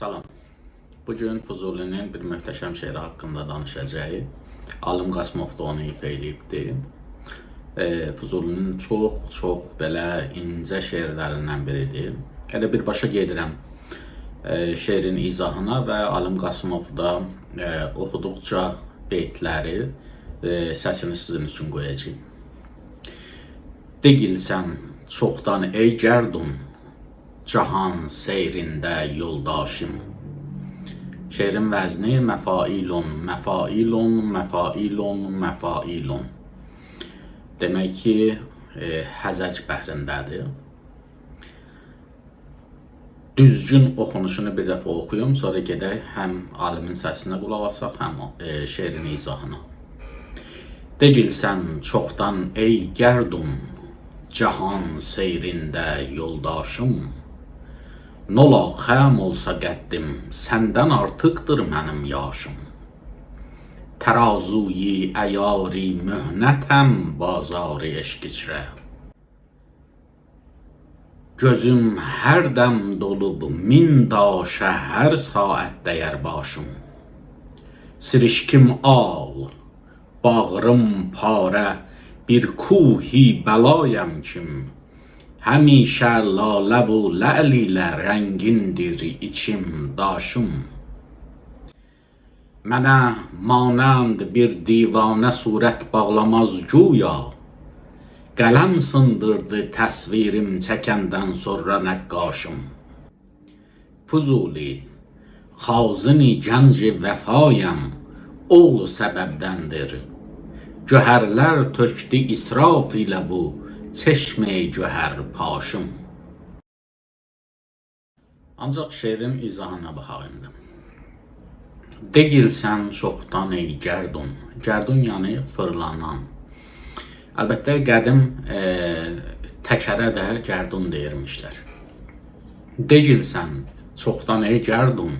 Salam. Bugün Füzulinin bir möhtəşəm şeiri haqqında danışacağıq. Alim Qasımov da onu ifa edibdi. Füzulinin çox belə incə şeirlərindən biridir. Elə birbaşa gedirəm şeirin izahına və Alim Qasımov da oxuduqca beytləri səsini sizin üçün qoyacağım. Degilsən çoxdan ey gərdun, cahan seyrində yoldaşım. Şeirin vəzni məfailun, məfailun, məfailun, məfailun. Demək ki, həzəc bəhrindədir. Düzgün oxunuşunu bir dəfə oxuyum, sonra gedək həm alimin səsinə qulaq asaq, həm şeirin izahına. Degilsən çoxdan ey gərdun, cahan seyrində yoldaşım. Nola xəm olsa qəddim, səndən artıqdır mənim yaşım. Tərazuyi əyari möhnətəm, bazarı eşq içrə. Gözüm hər dəm dolub min daşə, hər saat dəyər başım. Sirişkim al, bağrım parə, bir kuhi bəlayəm kim. Həmişə lalə və ləl ilə rəngindir içim, daşım. Mənə manənd bir divanə surət bağlamaz güya. Qələm sındırdı təsvirim çəkəndən sonra nəqqaşım. Füzuli, xazini gənc vəfayəm, oğlu səbəbdəndir. Göhərlər tökdü israf ilə bu, çeşme-i göhər paşım. Ancaq şeirin izahına baxayım. Degilsən çoxdan ey gərdun. Gərdun yəni fırlanan. Əlbəttə qədim təkərə də gərdun deyirmişlər. Degilsən çoxdan ey gərdun,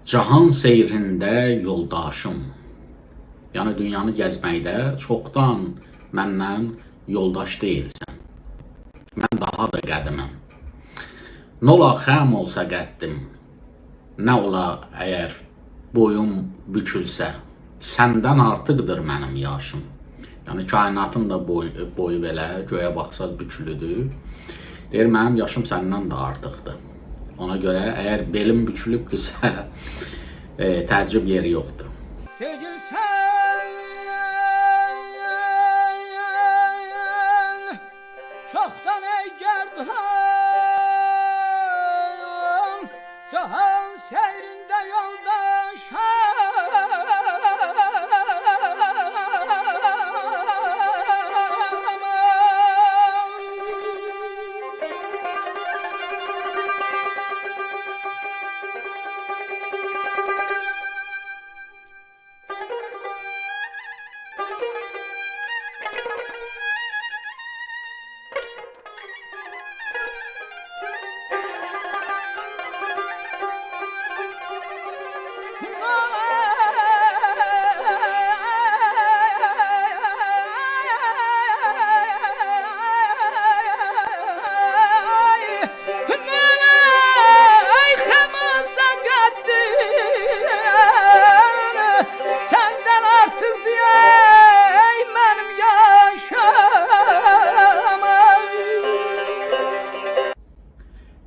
cahan seyrində yoldaşım. Yəni dünyanı gəzməkdə çoxdan məndən yoldaş deyilsən. Mən daha da qədiməm. Nola xəm olsa qəddim, nə ola əgər boyum bükülsə, səndən artıqdır mənim yaşım. Yəni kainatın da boyu belə göyə baxsaz bükülüdür. Deyir, mənim yaşım səndən də artıqdır. Ona görə əgər belim bükülübdürsə, təəccüb yeri yoxdur. Çoxdan ey gərdun, cahan seyrində yoldaşam.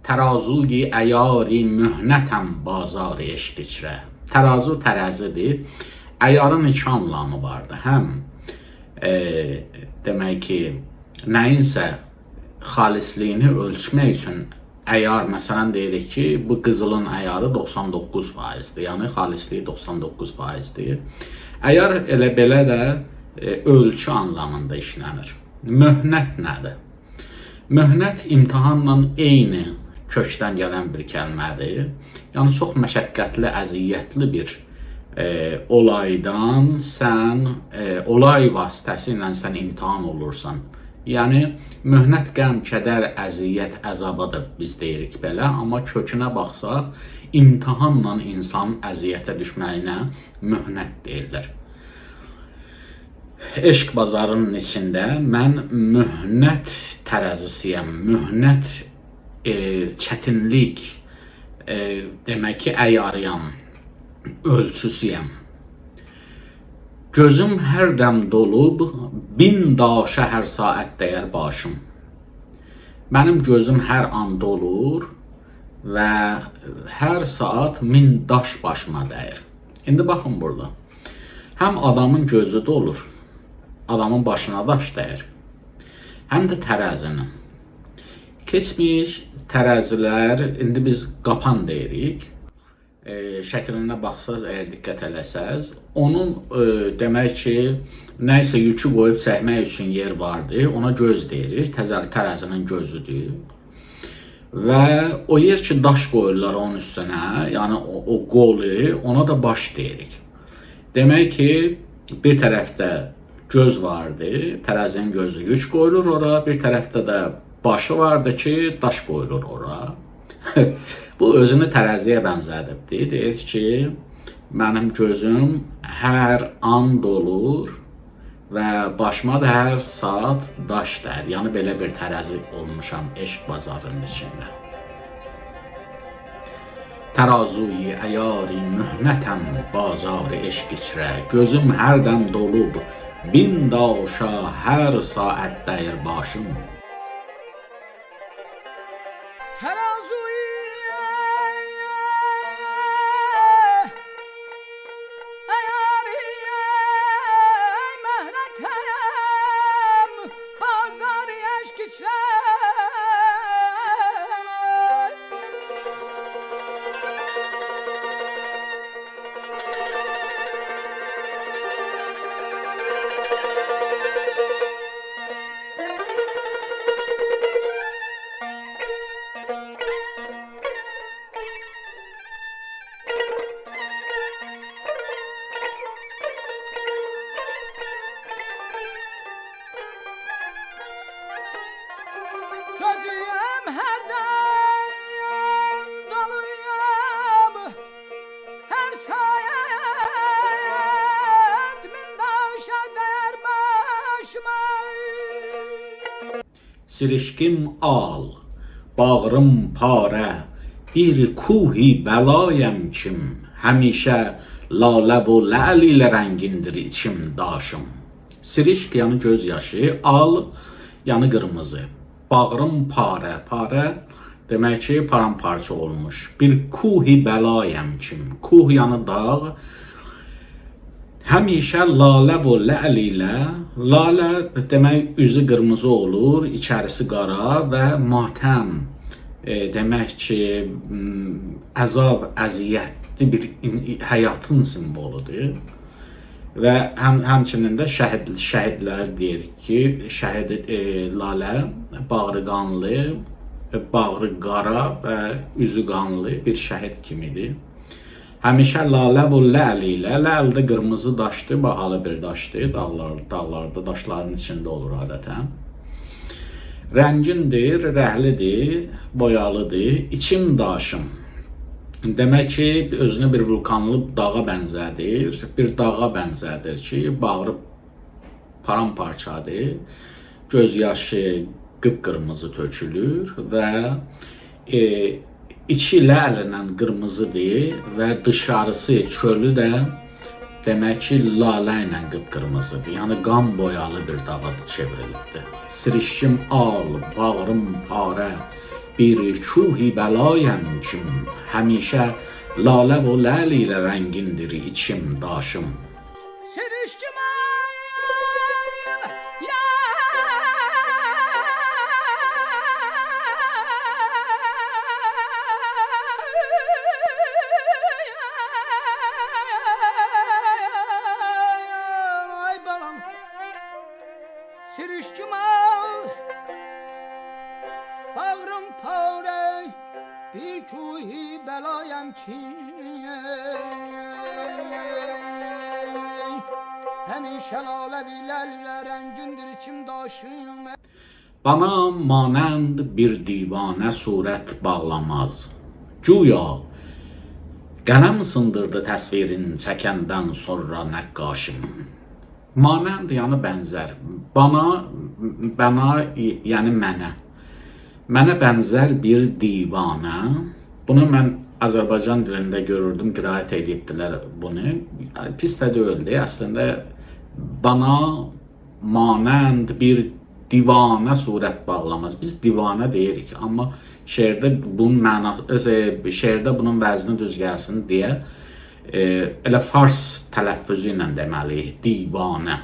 Tərazuyi əyari möhnətəm, bazarı eşq içrə. Tərazu tərəzidir. Əyarın iki anlamı vardır. Həm demək ki, nəyinsə xalisliyini ölçmək üçün əyar, məsələn deyirik ki, bu qızılın əyarı 99%-dir. Yəni xalisliyi 99%-dir. Əyar elə belə də ölçü anlamında işlənir. Möhnət nədir? Möhnət imtahanla eyni kökdən gələn bir kəlmədir. Yəni çox məşəqqətli, əziyyətli bir olaydan sən, olay vasitəsilə sən imtahan olursan. Yəni möhnət, qəm, kədər, əziyyət, əzabadır biz deyirik belə, amma kökünə baxsaq, imtahanla insan əziyyətə düşməyinə möhnət deyirlər. Eşq bazarının içində mən möhnət tərəzisiyəm, möhnət çətinlik demək ki, əyarıyam, ölçüsüyəm. Gözüm hər dəm dolub, 1000 daşa hər saat dəyər başım. Mənim gözüm hər an dolur və hər saat 1000 daş başıma dəyir. İndi baxın burada. Həm adamın gözü dolur, adamın başına daş dəyir. Həm də tərəzinin. Keçmiş tərəzilər, indi biz qapan deyirik. Şəklinə baxsaz, əgər diqqət eləsəz, onun demək ki, nəysə yükü qoyub çəkmək üçün yer vardı, ona göz deyirik, tərəzinin gözüdür. Və o yer ki, daş qoyurlar onun üstünə, yəni o qolu, ona da baş deyirik. Demək ki, bir tərəfdə göz vardı, tərəzinin gözü, yük qoyulur ora, bir tərəfdə də başı vardı ki, daş qoyulur ora. Bu özünü tərəziyə bənzədibdir. Deyir ki, mənim gözüm hər an dolur və başıma da hər saat daş dəyir. Yəni belə bir tərəzi olmuşam eşq bazarının içində. Tərazuyi əyari mühnətəm bazarı eşq içrə. Gözüm hərdən dolub 1000 daşa hər saat dəyir başım. Gözüm hərdən doluyam, hər saat 1000 daşa dəyər başıma. Sirişkim al, bağrım parə, bir kuhi bəlayəm kim, həmişə lalə və ləl ilə rəngindir içim daşım. Sirişk yəni göz yaşı, al yəni qırmızı. Bağrım parə, parə demək ki, paramparça olmuş. Bir kuhi bəlayəm kim, kuh yəni dağ. Həmişə lalə və ləl ilə, lalə demək üzü qırmızı olur, içərisi qara və matəm demək ki, əzab, əziyyətli bir həyatın simvoludur. Və həmçinin də şəhidləri deyirik ki, şəhid lalə, bağrı qanlı, bağrı qara və üzü qanlı bir şəhid kimidir. Həmişə lalə və ləl ilə, ləl də qırmızı daşdır, bahalı bir daşdır, dağlarda daşların içində olur adətən. Rəngindir, rəhlidir, boyalıdır, içim daşım. Demək ki, özünü bir vulkanlı dağa bənzədir, bir dağa bənzədir ki, bağrı paramparçadır, göz yaşı qıpqırmızı tökülür və içi ləllə qırmızıdır və dışarısı, çölü də demək ki, lalə ilə qıpqırmızıdır, yəni qan boyalı bir dağa çevrilibdir. Sirişkim al, bağrım parə, bir kuhi bəlayəm kim, həmişə lalə və ləl ilə rəngindir içim daşım. Sirişkim ay balam, sirişkim al, bağrım parə, bir kuhi bəlayəm ki, həmişə lalə ilə rəngindir içim daşım. Bana manənd bir divanə surət bağlamaz. Güya qələm sındırdı təsvirin çəkəndən sonra nəqqaşım. Manənd yəni bənzər. Bana yəni mənə. Mənə bənzər bir divanə. Bunu mən Azərbaycan dilində görürdüm, qiraət edirdilər bunu. Yəni, pis də deyildi. Əslində bana manənd bir divanə surət bağlamaz. Biz divanə deyirik, amma şeirdə bunun mənası, şeirdə bunun vəzni düz gəlsin deyə elə fars tələffüzü ilə deməliyik, divanə.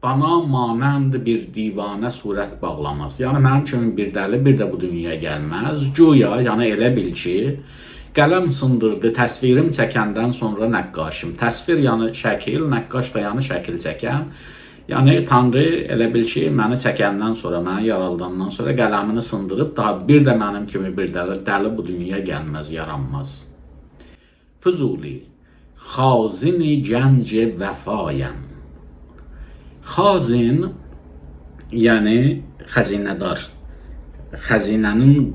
Bana manənd bir divanə surət bağlamaz. Yəni mənim kimi bir dəli bir də bu dünyaya gəlməz. Güya, yəni elə bil ki, qələm sındırdı təsvirim çəkəndən sonra nəqqaşım. Təsvir yəni şəkil, nəqqaş da yəni şəkil çəkən. Yəni Tanrı elə bil ki, məni çəkəndən sonra, məni yaradandan sonra qələmini sındırıb daha bir də mənim kimi bir dəli bu dünyaya gəlməz, yaranmaz. Füzuli, xazini gənc vəfayəm. Xazin, yəni xəzinədar, xəzinənin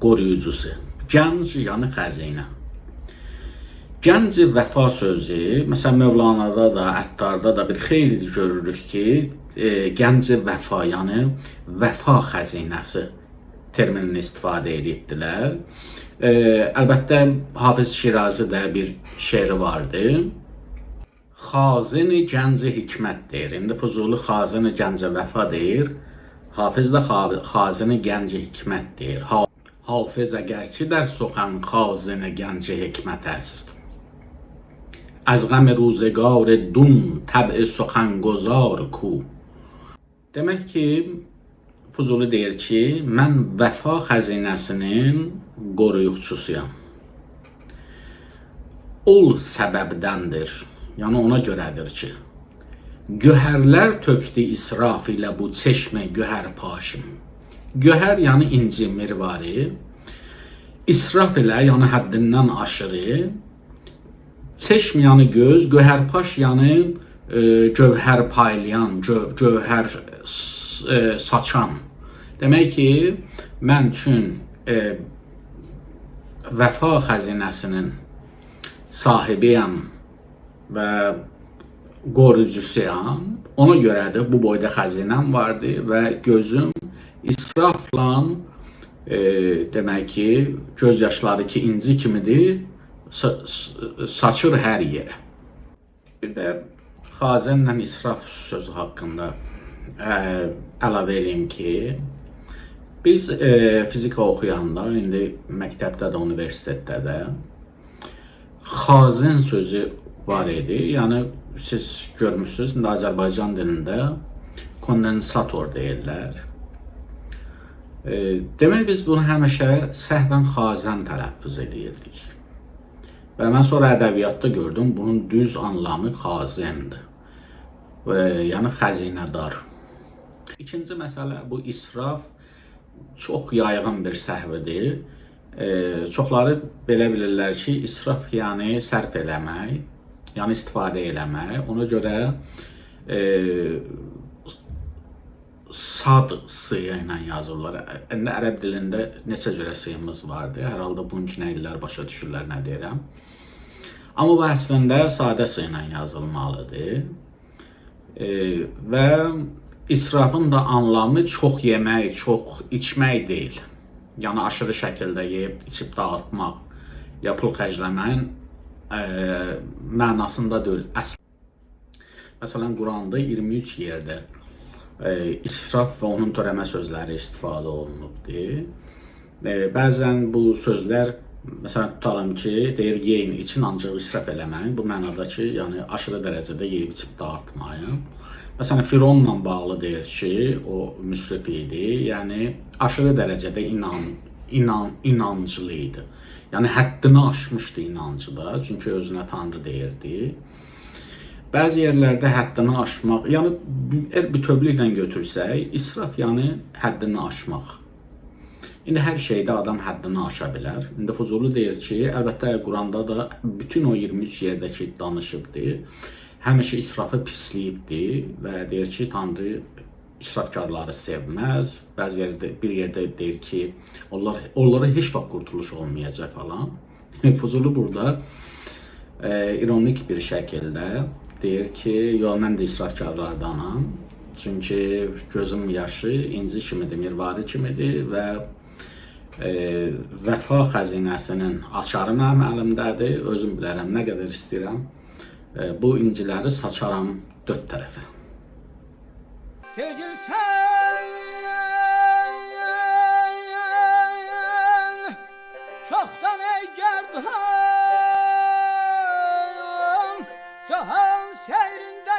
qoruyucusu. Gənc, yəni xəzinə. Gənc vəfa sözü, məsələn, Mövlanada da, Əttarda da bir xeyli görürük ki, gənc vəfa, yəni vəfa xəzinəsi terminini istifadə edirdilər. Əlbəttə, Hafiz Şirazi də bir şeiri vardı. Xazini gənc hikmət deyir. İndi Füzuli xazini gəncə vəfa deyir. Hafiz də xazini gənc hikmət deyir. Hafiz əgərçi dər soxan xazini gənc hikmət əsisdir. از غم روزگار دون طبع سخنگزار کو. Demək ki, Füzuli deyir ki, mən vəfa xəzinəsinin qoruyucususuyam. Ol səbəbdəndir, yəni ona görədir ki, göhərlər tökdü israf ilə bu çeşmə göhər paşim. Göhər yəni inci, mirvari, israf ilə yəni həddindən aşırı, çeşm yəni göz, göhərpaş yəni gövhər paylayan, gövhər saçan. Demək ki, mən üçün vəfa xəzinəsinin sahibiyəm və qoruyucusuyam. Ona görə də bu boyda xəzinəm vardı və gözüm israfla demək ki, göz yaşları ki inci kimidir, saçır hər yerə. Bir də xazinlə israf sözü haqqında əlavə edeyim ki, biz fizika oxuyanda, indi məktəbdə də, universitetdə də xazin sözü var idi. Yəni, siz görmüşsünüz, indi Azərbaycan dilində kondensator deyirlər. Demək, biz bunu həmişə səhvən xazən tələffüz edirdik. Və mən sonra ədəbiyyatda gördüm, bunun düz anlamı xazindir. Yəni xəzinədar. İkinci məsələ, bu israf çox yayğın bir səhvdir. Çoxları belə bilirlər ki, israf yəni sərf eləmək, yəni istifadə eləmək. Ona görə sad sıya ilə yazırlar. İndi ərəb dilində neçə cürə sıyımız vardır. Hər halda bunun ki, nə illər başa düşürlər, nə deyirəm. Amma bu əslində sadə sı ilə yazılmalıdır. Və israfın da anlamı çox yemək, çox içmək deyil. Yəni aşırı şəkildə yeyib, içib dağıtmaq, ya pul xərcləməyin mənasında deyil. Məsələn, Quranda 23 yerdə israf və onun törəmə sözləri istifadə olunubdur. Bəzən bu sözlər, məsələn, tutalım ki, deyir, yeyin, için ancaq israf eləməyin. Bu mənada ki, yəni aşırı dərəcədə yeyib içib dağıtmayın. Məsələn, Fironla bağlı deyir ki, o müsrif idi, yəni aşırı dərəcədə inancılı idi. Yəni həddini aşmışdı inancıda, çünki özünə Tanrı deyirdi. Bəzi yerlərdə həddini aşmaq, yəni bütövlüklə götürsək, israf yəni həddini aşmaq. İndi hər şeydə adam həddini aşa bilər. İndi Füzuli deyir ki, əlbəttə Quranda da bütün o 23 yerdə ki danışıbdır, həmişə israfı pisliyibdir və deyir ki, Tanrı israfkarları sevməz. Bəzi yerdə, bir yerdə deyir ki, onlara heç vaxt qurtuluş olmayacaq falan. Füzuli burada ironik bir şəkildə deyir ki, yox, mən də israfkarlardanam. Çünki gözüm yaşı inci kimidir, mirvari kimidir və Vəfa xəzinəsinin açarı mənim əlimdədir. Özüm bilərəm nə qədər istəyirəm. Bu inciləri saçaram dörd tərəfə. Gecilsən çoxdan ey gerdan cahan seyrində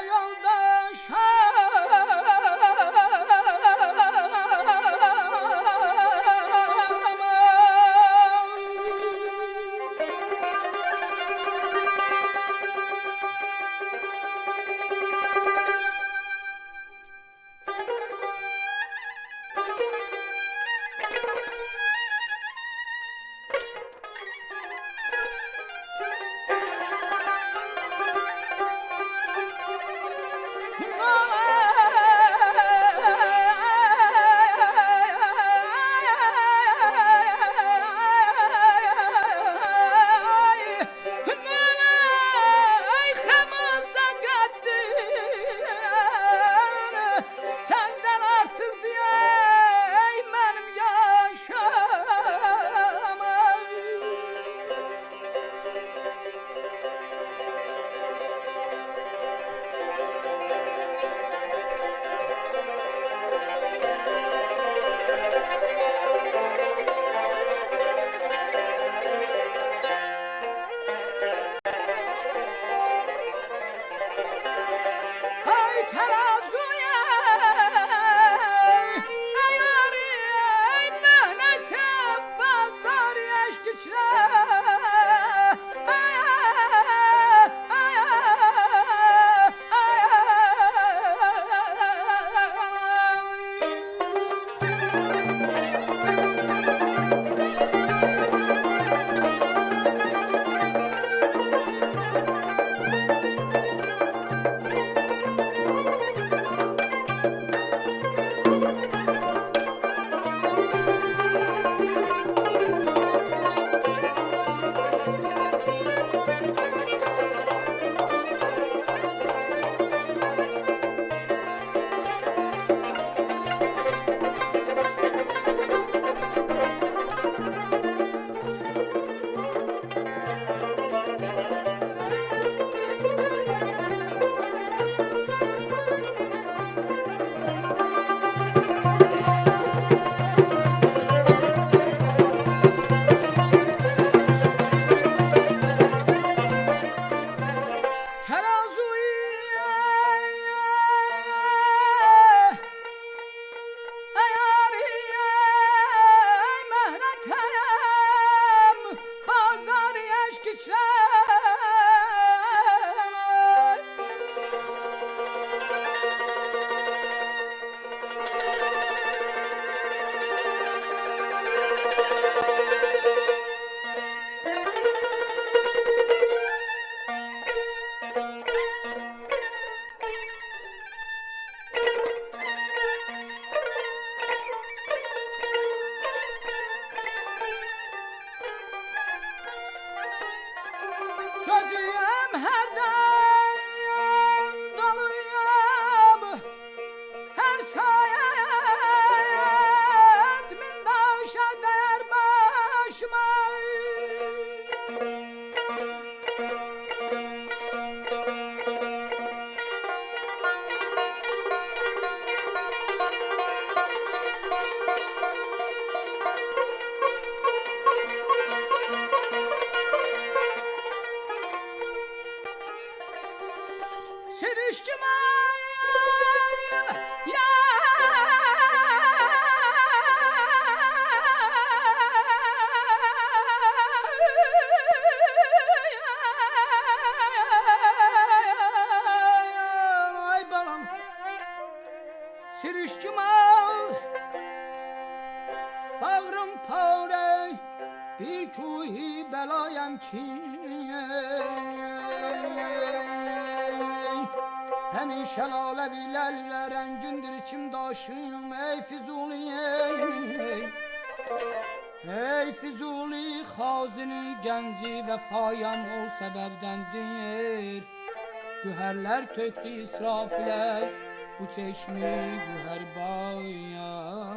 senden artık diyey benim yaşamam. Ay terazuya ayarı ay mehnete bazar eşkişle ay ay Çocuğum her daim doluyum, her sayet min daşa der başıma. Sirişkim ya ay balam sirişkim bağrım pare bir kuhi belayım ki Hemin şelalevilerle rengindir içimde aşığım ey Füzuli ey Füzuli hazini genci vefayam ol sebeptendir Güherler töktü israfile bu çeşmi güher bayaşma